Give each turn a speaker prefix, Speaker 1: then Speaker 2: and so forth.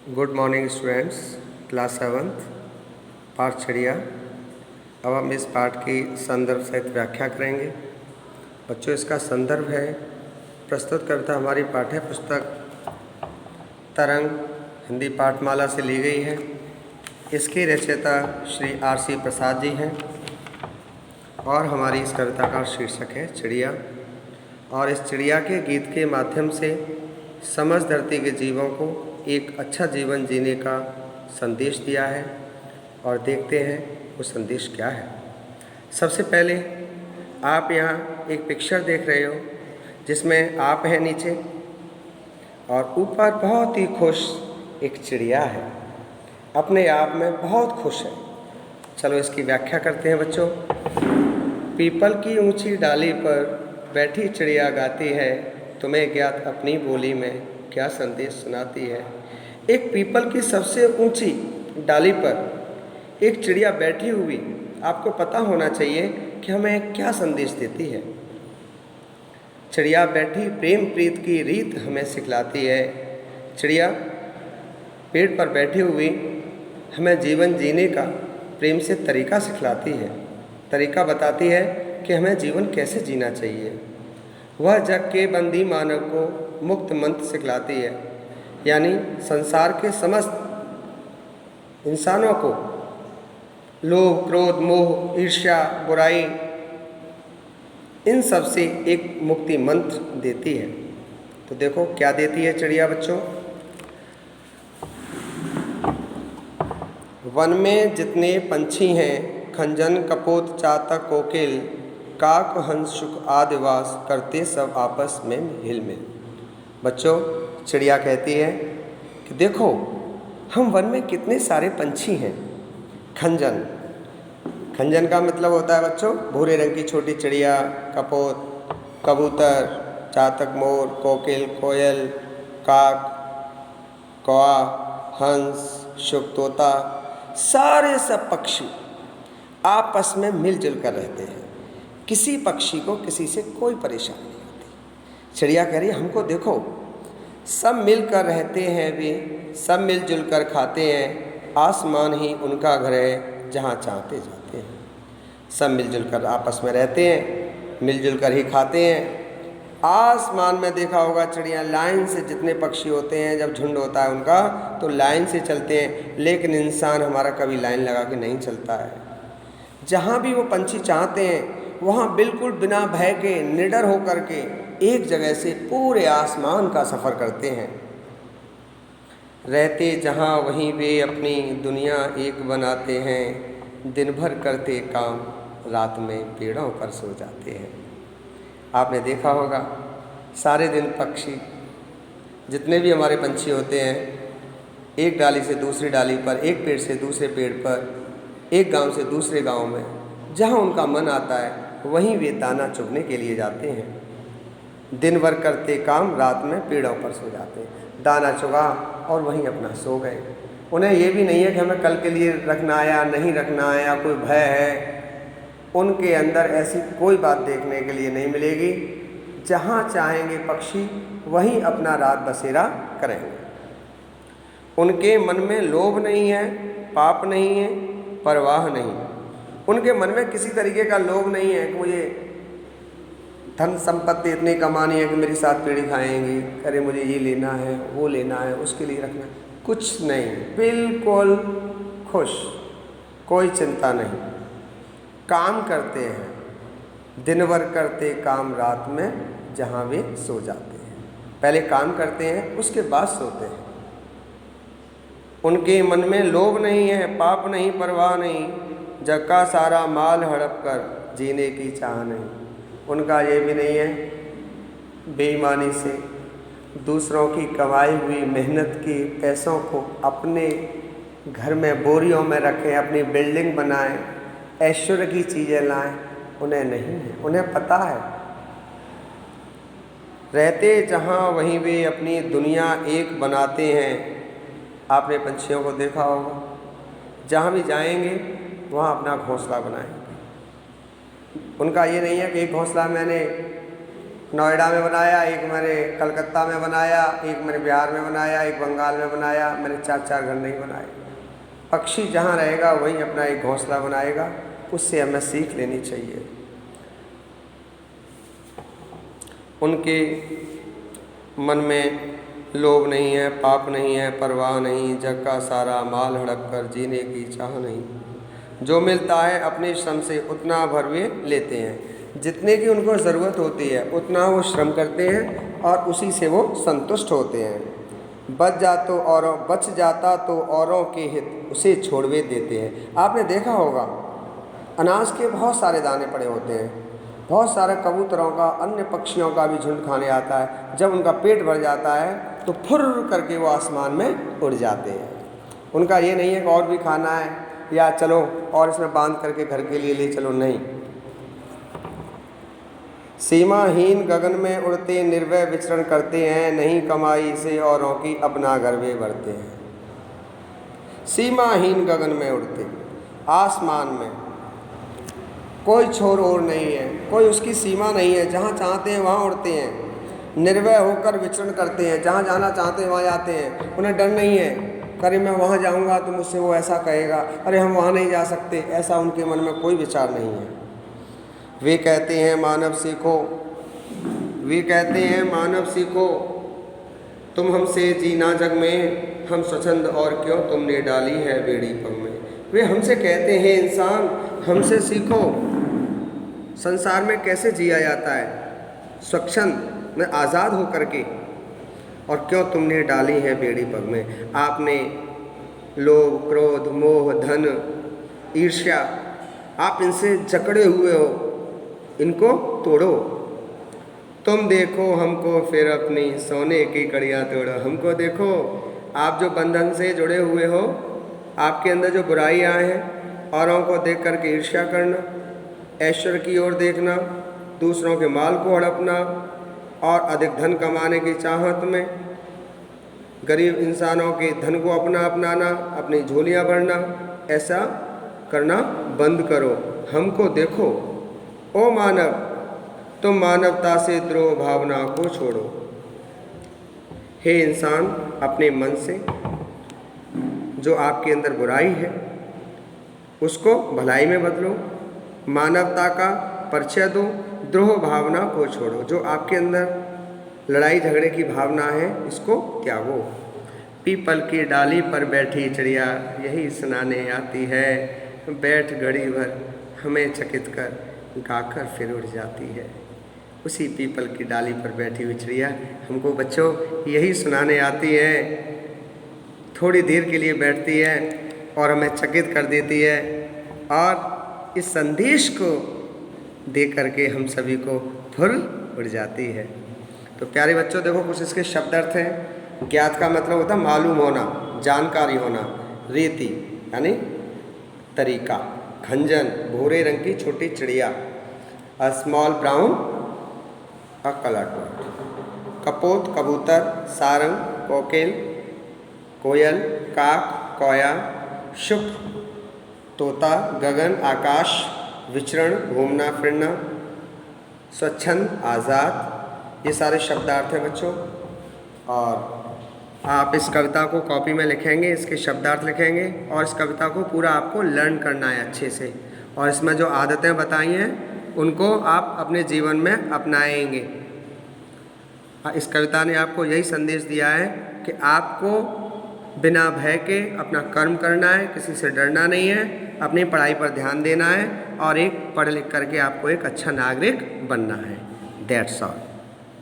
Speaker 1: Good morning students, class 7th पाठ चिड़िया। अब हम इस पाठ की संदर्भ सहित व्याख्या करेंगे। बच्चों, इसका संदर्भ है प्रस्तुतकर्ता हमारी पाठ्य पुस्तक तरंग हिंदी पाठमाला से ली गई है। इसके रचयिता श्री R.C. प्रसाद जी हैं और हमारी इस कविता का शीर्षक है चिड़िया। और इस चिड़िया के गीत के माध्यम से समस्त धरती के जीवों को एक अच्छा जीवन जीने का संदेश दिया है। और देखते हैं वो संदेश क्या है। सबसे पहले आप यहाँ एक पिक्चर देख रहे हो जिसमें आप हैं नीचे और ऊपर बहुत ही खुश एक चिड़िया है, अपने आप में बहुत खुश है। चलो इसकी व्याख्या करते हैं बच्चों। पीपल की ऊंची डाली पर बैठी चिड़िया गाती है, तुम्हें ज्ञात अपनी बोली में क्या संदेश सुनाती है। एक पीपल की सबसे ऊंची डाली पर एक चिड़िया बैठी हुई, आपको पता होना चाहिए कि हमें क्या संदेश देती है। चिड़िया बैठी प्रेम प्रीत की रीत हमें सिखलाती है। चिड़िया पेड़ पर बैठी हुई हमें जीवन जीने का प्रेम से तरीका सिखलाती है, तरीका बताती है कि हमें जीवन कैसे जीना चाहिए। वह जग के बंदी मानव को मुक्त मंत्र सिखलाती है, यानी संसार के समस्त इंसानों को लोभ, क्रोध, मोह, ईर्ष्या, बुराई, इन सब से एक मुक्ति मंत्र देती है। तो देखो क्या देती है चिड़िया बच्चों। वन में जितने पंछी हैं, खंजन, कपोत, चातक, कोकिल, काक, हंस, शुक आदि वास करते सब आपस में हिल मिल। बच्चों, चिड़िया कहती है कि देखो हम वन में कितने सारे पंछी हैं। खंजन, खंजन का मतलब होता है बच्चों भूरे रंग की छोटी चिड़िया। कपोत कबूतर, चातक मोर, कोकिल कोयल, काक कौआ, हंस, शुक तोता, सारे सब पक्षी आपस में मिलजुल कर रहते हैं। किसी पक्षी को किसी से कोई परेशानी नहीं होती। चिड़िया कह रही है हमको देखो, सब मिलकर रहते हैं, वे सब मिलजुल कर खाते हैं। आसमान ही उनका घर है जहाँ चाहते जाते हैं। सब मिलजुल कर आपस में रहते हैं, मिलजुल कर ही खाते हैं। आसमान में देखा होगा चिड़िया लाइन से, जितने पक्षी होते हैं जब झुंड होता है उनका तो लाइन से चलते हैं, लेकिन इंसान हमारा कभी लाइन लगा के नहीं चलता है। जहाँ भी वो पंछी चाहते हैं वहाँ बिल्कुल बिना भय के, निडर होकर के एक जगह से पूरे आसमान का सफ़र करते हैं। रहते जहाँ वहीं वे अपनी दुनिया एक बनाते हैं। दिन भर करते काम, रात में पेड़ों पर सो जाते हैं। आपने देखा होगा सारे दिन पक्षी, जितने भी हमारे पंछी होते हैं, एक डाली से दूसरी डाली पर, एक पेड़ से दूसरे पेड़ पर, एक गांव से दूसरे गांव में, जहां उनका मन आता है वहीं वे दाना चुगने के लिए जाते हैं। दिन भर करते काम, रात में पेड़ों पर सो जाते हैं। दाना चुगा और वहीं अपना सो गए। उन्हें ये भी नहीं है कि हमें कल के लिए रखना है या नहीं रखना है या कोई भय है। उनके अंदर ऐसी कोई बात देखने के लिए नहीं मिलेगी। जहाँ चाहेंगे पक्षी वहीं अपना रात बसेरा करेंगे। उनके मन में लोभ नहीं है, पाप नहीं है, परवाह नहीं। उनके मन में किसी तरीके का लोभ नहीं है कि मुझे धन संपत्ति इतनी कमानी है कि मेरी साथ पीढ़ी खाएंगी, अरे मुझे ये लेना है, वो लेना है, उसके लिए रखना है, कुछ नहीं। बिल्कुल खुश, कोई चिंता नहीं। काम करते हैं, दिन भर करते काम, रात में जहाँ वे सो जाते हैं। पहले काम करते हैं, उसके बाद सोते हैं। उनके मन में लोभ नहीं है, पाप नहीं, परवाह नहीं। जग का सारा माल हड़प कर जीने की चाह नहीं। उनका ये भी नहीं है बेईमानी से दूसरों की कमाई हुई मेहनत की पैसों को अपने घर में बोरियों में रखें, अपनी बिल्डिंग बनाएं, ऐश्वर्य की चीज़ें लाएं। उन्हें नहीं है, उन्हें पता है रहते जहाँ वहीं वे अपनी दुनिया एक बनाते हैं। आपने पंछियों को देखा होगा, जहाँ भी जाएंगे वहाँ अपना घोंसला बनाएंगे। उनका ये नहीं है कि एक घोंसला मैंने नोएडा में बनाया, एक मैंने कलकत्ता में बनाया, एक मैंने बिहार में बनाया, एक बंगाल में बनाया। मैंने 4-4 घर नहीं बनाए। पक्षी जहाँ रहेगा वहीं अपना एक घोंसला बनाएगा, उससे हमें सीख लेनी चाहिए। उनके मन में लोभ नहीं है, पाप नहीं है, परवाह नहीं, जग का सारा माल हड़प कर जीने की चाह नहीं। जो मिलता है अपने श्रम से उतना भर वे लेते हैं। जितने की उनको ज़रूरत होती है उतना वो श्रम करते हैं और उसी से वो संतुष्ट होते हैं। बच जाता तो औरों के हित उसे छोड़वे देते हैं। आपने देखा होगा अनाज के बहुत सारे दाने पड़े होते हैं, बहुत सारे कबूतरों का, अन्य पक्षियों का भी झुंड खाने आता है। जब उनका पेट भर जाता है तो फुर्र करके वो आसमान में उड़ जाते हैं। उनका ये नहीं है कि और भी खाना है या चलो और इसमें बांध करके घर के लिए ले चलो, नहीं। सीमाहीन गगन में उड़ते निर्भय विचरण करते हैं, नहीं कमाई से औरों की अपना घर वे भरते हैं। सीमाहीन गगन में उड़ते, आसमान में कोई छोर ओर नहीं है, कोई उसकी सीमा नहीं है, जहाँ चाहते हैं वहाँ उड़ते हैं। निर्भय होकर विचरण करते हैं, जहाँ जाना चाहते हैं वहाँ जाते हैं। उन्हें डर नहीं है, अरे मैं वहाँ जाऊँगा तो मुझसे वो ऐसा कहेगा, अरे हम वहाँ नहीं जा सकते, ऐसा उनके मन में कोई विचार नहीं है। वे कहते हैं मानव सीखो, तुम हमसे जीना जग में, हम स्वच्छंद और क्यों तुमने डाली है बेड़ी पग में। वे हमसे कहते हैं इंसान हमसे सीखो, संसार में कैसे जिया जाता है स्वच्छंद में, आज़ाद होकर के, और क्यों तुमने डाली है बेड़ी पग में। आपने लोभ, क्रोध, मोह, धन, ईर्ष्या, आप इनसे जकड़े हुए हो, इनको तोड़ो। तुम देखो हमको फिर अपनी सोने की कड़ियाँ तोड़ो। हमको देखो, आप जो बंधन से जुड़े हुए हो, आपके अंदर जो बुराइयाँ हैं, औरों को देख करके ईर्ष्या करना, ऐश्वर्य की ओर देखना, दूसरों के माल को हड़पना और अधिक धन कमाने की चाहत में गरीब इंसानों के धन को अपनाना, अपनी झोलियाँ भरना, ऐसा करना बंद करो। हमको देखो ओ मानव, तुम मानवता से द्रोह भावना को छोड़ो। हे इंसान, अपने मन से जो आपके अंदर बुराई है उसको भलाई में बदलो, मानवता का परिचय दो, द्रोह भावना को छोड़ो। जो आपके अंदर लड़ाई झगड़े की भावना है इसको त्यागो। पीपल की डाली पर बैठी चिड़िया यही सुनाने आती है, बैठ घड़ी भर हमें चकित कर गाकर फिर उड़ जाती है। उसी पीपल की डाली पर बैठी हुई चिड़िया हमको बच्चों यही सुनाने आती है, थोड़ी देर के लिए बैठती है और हमें चकित कर देती है, और इस संदेश को दे करके हम सभी को फुर्र उड़ जाती है। तो प्यारे बच्चों देखो कुछ इसके शब्द अर्थ हैं। ज्ञात का मतलब होता है मालूम होना, जानकारी होना। रीति यानी तरीका, खंजन भूरे रंग की छोटी चिड़िया, a small brown a coloured bird. कपोत कबूतर, सारंग कोकिल, कोयल काक कोया, शुक तोता, गगन आकाश, विचरण घूमना फिरना, स्वच्छंद आज़ाद, ये सारे शब्दार्थ हैं बच्चों। और आप इस कविता को कॉपी में लिखेंगे, इसके शब्दार्थ लिखेंगे और इस कविता को पूरा आपको लर्न करना है अच्छे से, और इसमें जो आदतें बताई हैं उनको आप अपने जीवन में अपनाएंगे। इस कविता ने आपको यही संदेश दिया है कि आपको बिना भय के अपना कर्म करना है, किसी से डरना नहीं है, अपनी पढ़ाई पर ध्यान देना है और एक पढ़ लिख करके आपको एक अच्छा नागरिक बनना है। That's all.